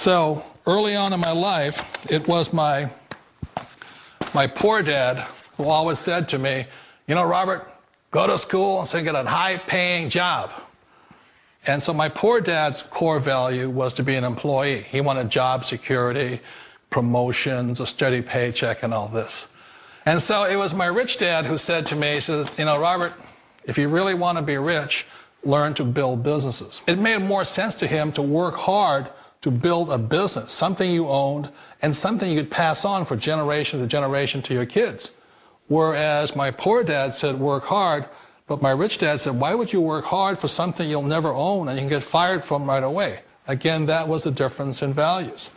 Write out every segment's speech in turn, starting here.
So early on in my life, it was my poor dad who always said to me, you know, Robert, go to school and so you get a high-paying job. And so my poor dad's core value was to be an employee. He wanted job security, promotions, a steady paycheck, and all this. And so it was my rich dad who said to me, he says, you know, Robert, if you really want to be rich, learn to build businesses. It made more sense to him to work hard to build a business, something you owned and something you could pass on for generation to generation to your kids. Whereas my poor dad said work hard, but my rich dad said, why would you work hard for something you'll never own and you can get fired from right away? Again, that was the difference in values.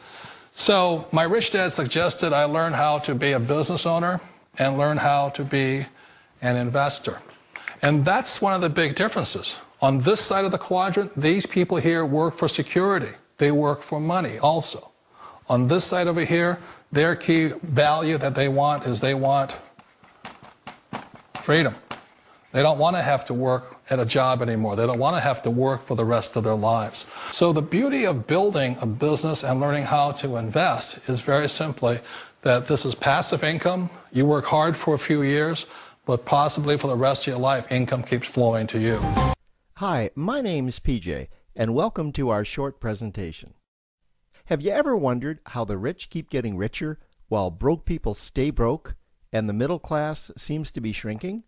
So my rich dad suggested I learn how to be a business owner and learn how to be an investor. And that's one of the big differences. On this side of the quadrant, these people here work for security. They work for money also. On this side over here, their key value that they want is they want freedom. They don't want to have to work at a job anymore. They don't want to have to work for the rest of their lives. So the beauty of building a business and learning how to invest is very simply that this is passive income. You work hard for a few years, but possibly for the rest of your life, income keeps flowing to you. Hi, my name's PJ, and welcome to our short presentation. Have you ever wondered how the rich keep getting richer while broke people stay broke and the middle class seems to be shrinking?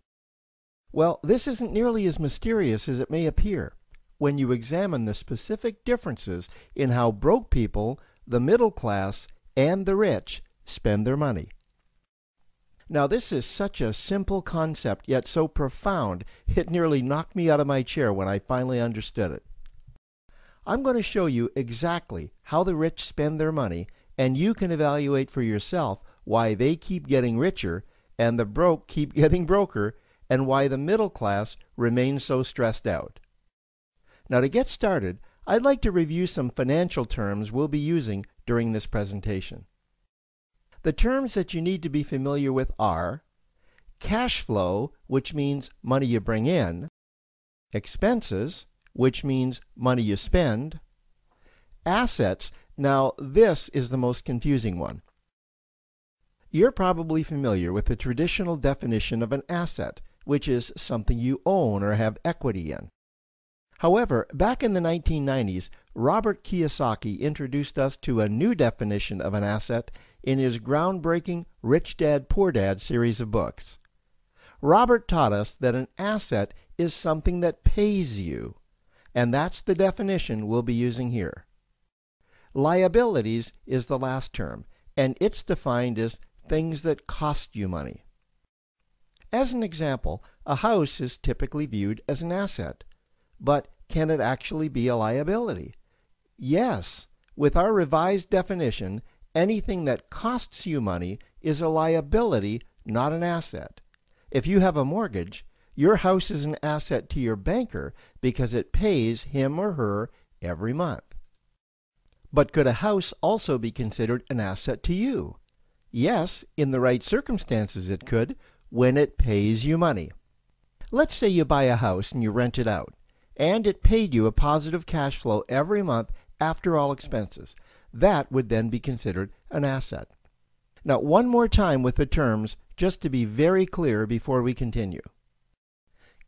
Well, this isn't nearly as mysterious as it may appear when you examine the specific differences in how broke people, the middle class, and the rich spend their money. Now, this is such a simple concept, yet so profound, it nearly knocked me out of my chair when I finally understood it. I'm going to show you exactly how the rich spend their money, and you can evaluate for yourself why they keep getting richer and the broke keep getting broker, and why the middle class remains so stressed out. Now, to get started, I'd like to review some financial terms we'll be using during this presentation. The terms that you need to be familiar with are cash flow, which means money you bring in, expenses, which means money you spend, assets. Now, this is the most confusing one. You're probably familiar with the traditional definition of an asset, which is something you own or have equity in. However, back in the 1990s, Robert Kiyosaki introduced us to a new definition of an asset in his groundbreaking Rich Dad, Poor Dad series of books. Robert taught us that an asset is something that pays you, and that's the definition we'll be using here. Liabilities is the last term, and it's defined as things that cost you money. As an example, a house is typically viewed as an asset. But can it actually be a liability? Yes. With our revised definition, anything that costs you money is a liability, not an asset. If you have a mortgage, your house is an asset to your banker because it pays him or her every month. But could a house also be considered an asset to you? Yes, in the right circumstances it could, when it pays you money. Let's say you buy a house and you rent it out, and it paid you a positive cash flow every month after all expenses. That would then be considered an asset. Now, one more time with the terms, just to be very clear before we continue.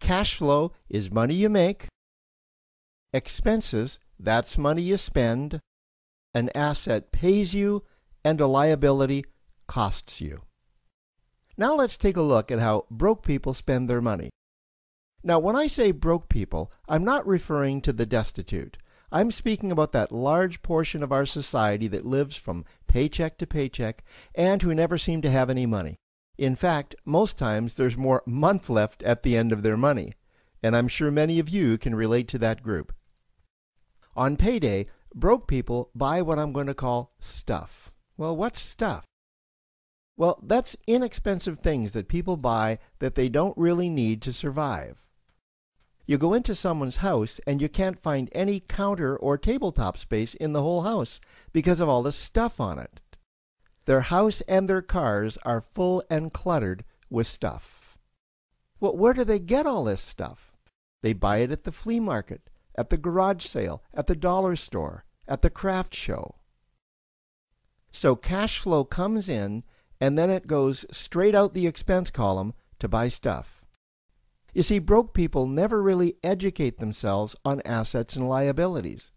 Cash flow is money you make. Expenses, that's money you spend. An asset pays you, and a liability costs you. Now let's take a look at how broke people spend their money. Now, when I say broke people, I'm not referring to the destitute. I'm speaking about that large portion of our society that lives from paycheck to paycheck and who never seem to have any money. In fact, most times there's more month left at the end of their money, and I'm sure many of you can relate to that group. On payday, broke people buy what I'm going to call stuff. Well, what's stuff? Well, that's inexpensive things that people buy that they don't really need to survive. You go into someone's house and you can't find any counter or tabletop space in the whole house because of all the stuff on it. Their house and their cars are full and cluttered with stuff. Well, where do they get all this stuff? They buy it at the flea market, at the garage sale, at the dollar store, at the craft show. So cash flow comes in and then it goes straight out the expense column to buy stuff. You see, broke people never really educate themselves on assets and liabilities.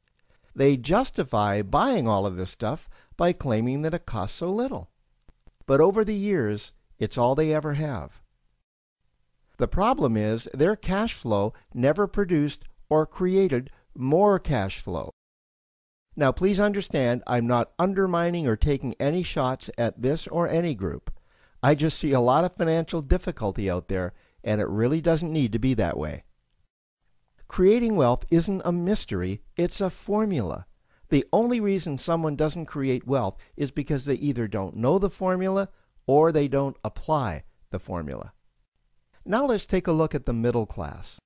They justify buying all of this stuff by claiming that it costs so little. But over the years, it's all they ever have. The problem is their cash flow never produced or created more cash flow. Now, please understand, I'm not undermining or taking any shots at this or any group. I just see a lot of financial difficulty out there, and it really doesn't need to be that way. Creating wealth isn't a mystery, it's a formula. The only reason someone doesn't create wealth is because they either don't know the formula or they don't apply the formula. Now let's take a look at the middle class.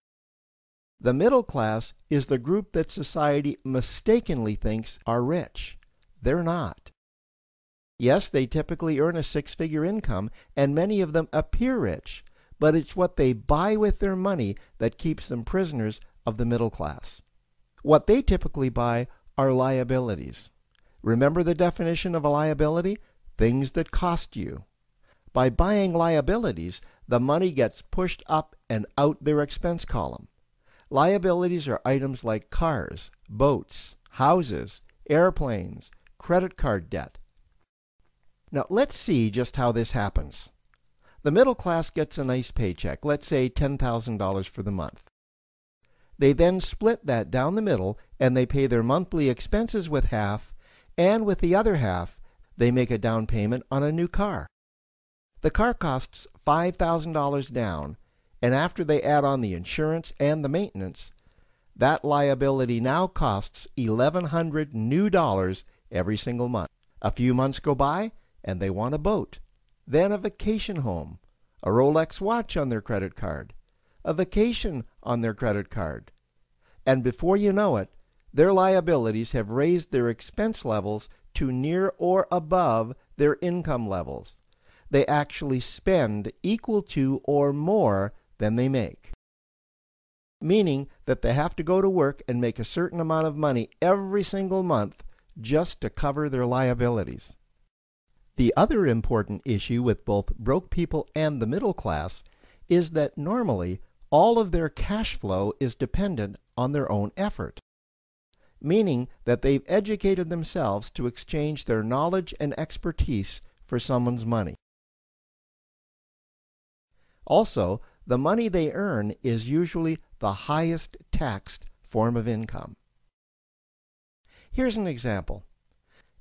The middle class is the group that society mistakenly thinks are rich. They're not. Yes, they typically earn a six-figure income, and many of them appear rich, but it's what they buy with their money that keeps them prisoners of the middle class. What they typically buy are liabilities. Remember the definition of a liability? Things that cost you. By buying liabilities, the money gets pushed up and out their expense column. Liabilities are items like cars, boats, houses, airplanes, credit card debt. Now let's see just how this happens. The middle class gets a nice paycheck, let's say $10,000 for the month. They then split that down the middle and they pay their monthly expenses with half, and with the other half, they make a down payment on a new car. The car costs $5,000 down, and after they add on the insurance and the maintenance, that liability now costs $1,100 new dollars every single month. A few months go by, and they want a boat, then a vacation home, a Rolex watch on their credit card, a vacation on their credit card. And before you know it, their liabilities have raised their expense levels to near or above their income levels. They actually spend equal to or more than they make. Meaning that they have to go to work and make a certain amount of money every single month just to cover their liabilities. The other important issue with both broke people and the middle class is that normally all of their cash flow is dependent on their own effort. Meaning that they've educated themselves to exchange their knowledge and expertise for someone's money. Also, the money they earn is usually the highest taxed form of income. Here's an example.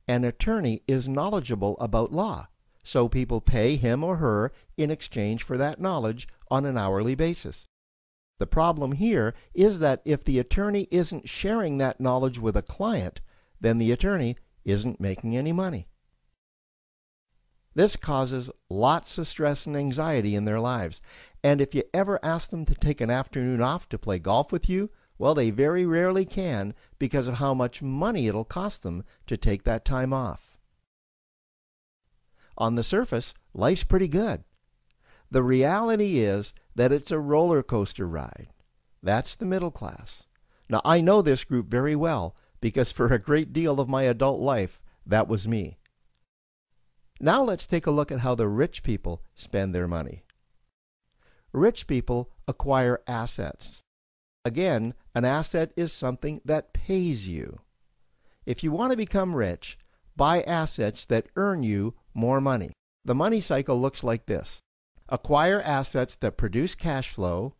An attorney is knowledgeable about law, so people pay him or her in exchange for that knowledge on an hourly basis. The problem here is that if the attorney isn't sharing that knowledge with a client, then the attorney isn't making any money. This causes lots of stress and anxiety in their lives, and if you ever ask them to take an afternoon off to play golf with you, well, they very rarely can because of how much money it'll cost them to take that time off. On the surface, life's pretty good. The reality is that it's a roller coaster ride. That's the middle class. Now, I know this group very well because for a great deal of my adult life, that was me. Now let's take a look at how the rich people spend their money. Rich people acquire assets. Again, an asset is something that pays you. If you want to become rich, buy assets that earn you more money. The money cycle looks like this. Acquire assets that produce cash flow,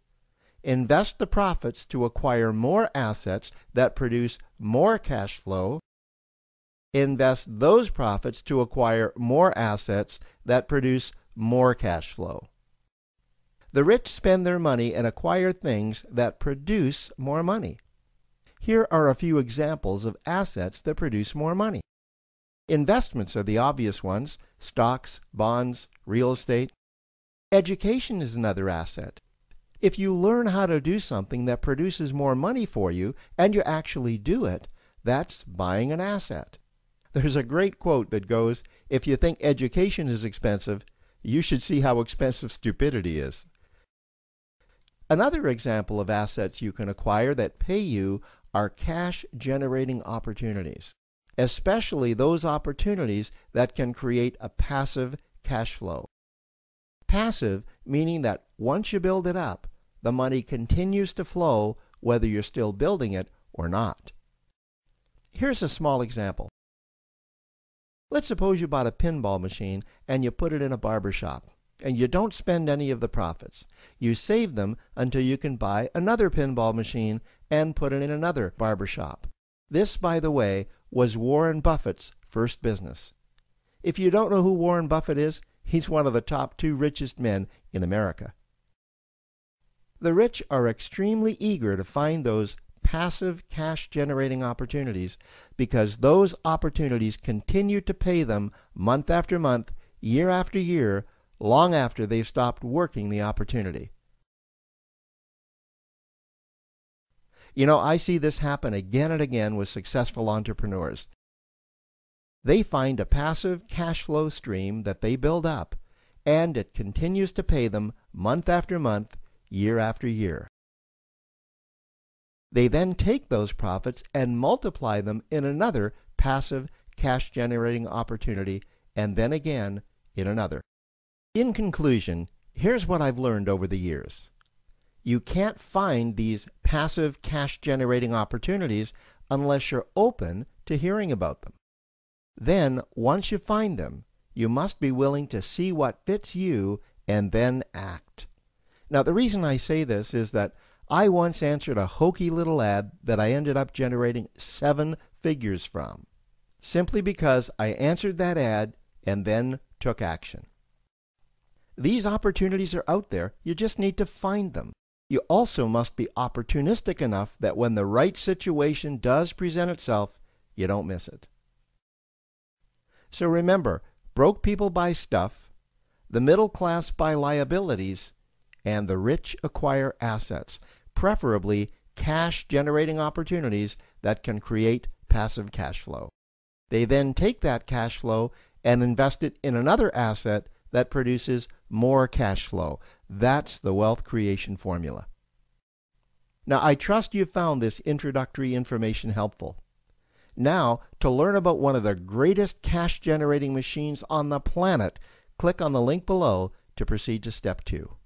invest the profits to acquire more assets that produce more cash flow, invest those profits to acquire more assets that produce more cash flow. The rich spend their money and acquire things that produce more money. Here are a few examples of assets that produce more money. Investments are the obvious ones: stocks, bonds, real estate. Education is another asset. If you learn how to do something that produces more money for you and you actually do it, that's buying an asset. There's a great quote that goes, "If you think education is expensive, you should see how expensive stupidity is." Another example of assets you can acquire that pay you are cash-generating opportunities. especially those opportunities that can create a passive cash flow. Passive meaning that once you build it up, the money continues to flow whether you're still building it or not. Here's a small example. Let's suppose you bought a pinball machine and you put it in a barber shop, and you don't spend any of the profits. You save them until you can buy another pinball machine and put it in another barber shop. This, by the way, was Warren Buffett's first business. If you don't know who Warren Buffett is, he's one of the top 2 richest men in America. The rich are extremely eager to find those passive cash-generating opportunities because those opportunities continue to pay them month after month, year after year, long after they've stopped working the opportunity. You know, I see this happen again and again with successful entrepreneurs. They find a passive cash flow stream that they build up, and it continues to pay them month after month, year after year. They then take those profits and multiply them in another passive cash-generating opportunity, and then again in another. In conclusion, here's what I've learned over the years. You can't find these passive cash-generating opportunities unless you're open to hearing about them. Then, once you find them, you must be willing to see what fits you and then act. Now, the reason I say this is that I once answered a hokey little ad that I ended up generating 7 figures from, simply because I answered that ad and then took action. These opportunities are out there, you just need to find them. You also must be opportunistic enough that when the right situation does present itself, you don't miss it. So remember, broke people buy stuff, the middle class buy liabilities, and the rich acquire assets, preferably cash-generating opportunities that can create passive cash flow. They then take that cash flow and invest it in another asset that produces more cash flow. That's the wealth creation formula. Now, I trust you found this introductory information helpful. Now, to learn about one of the greatest cash-generating machines on the planet, click on the link below to proceed to step 2.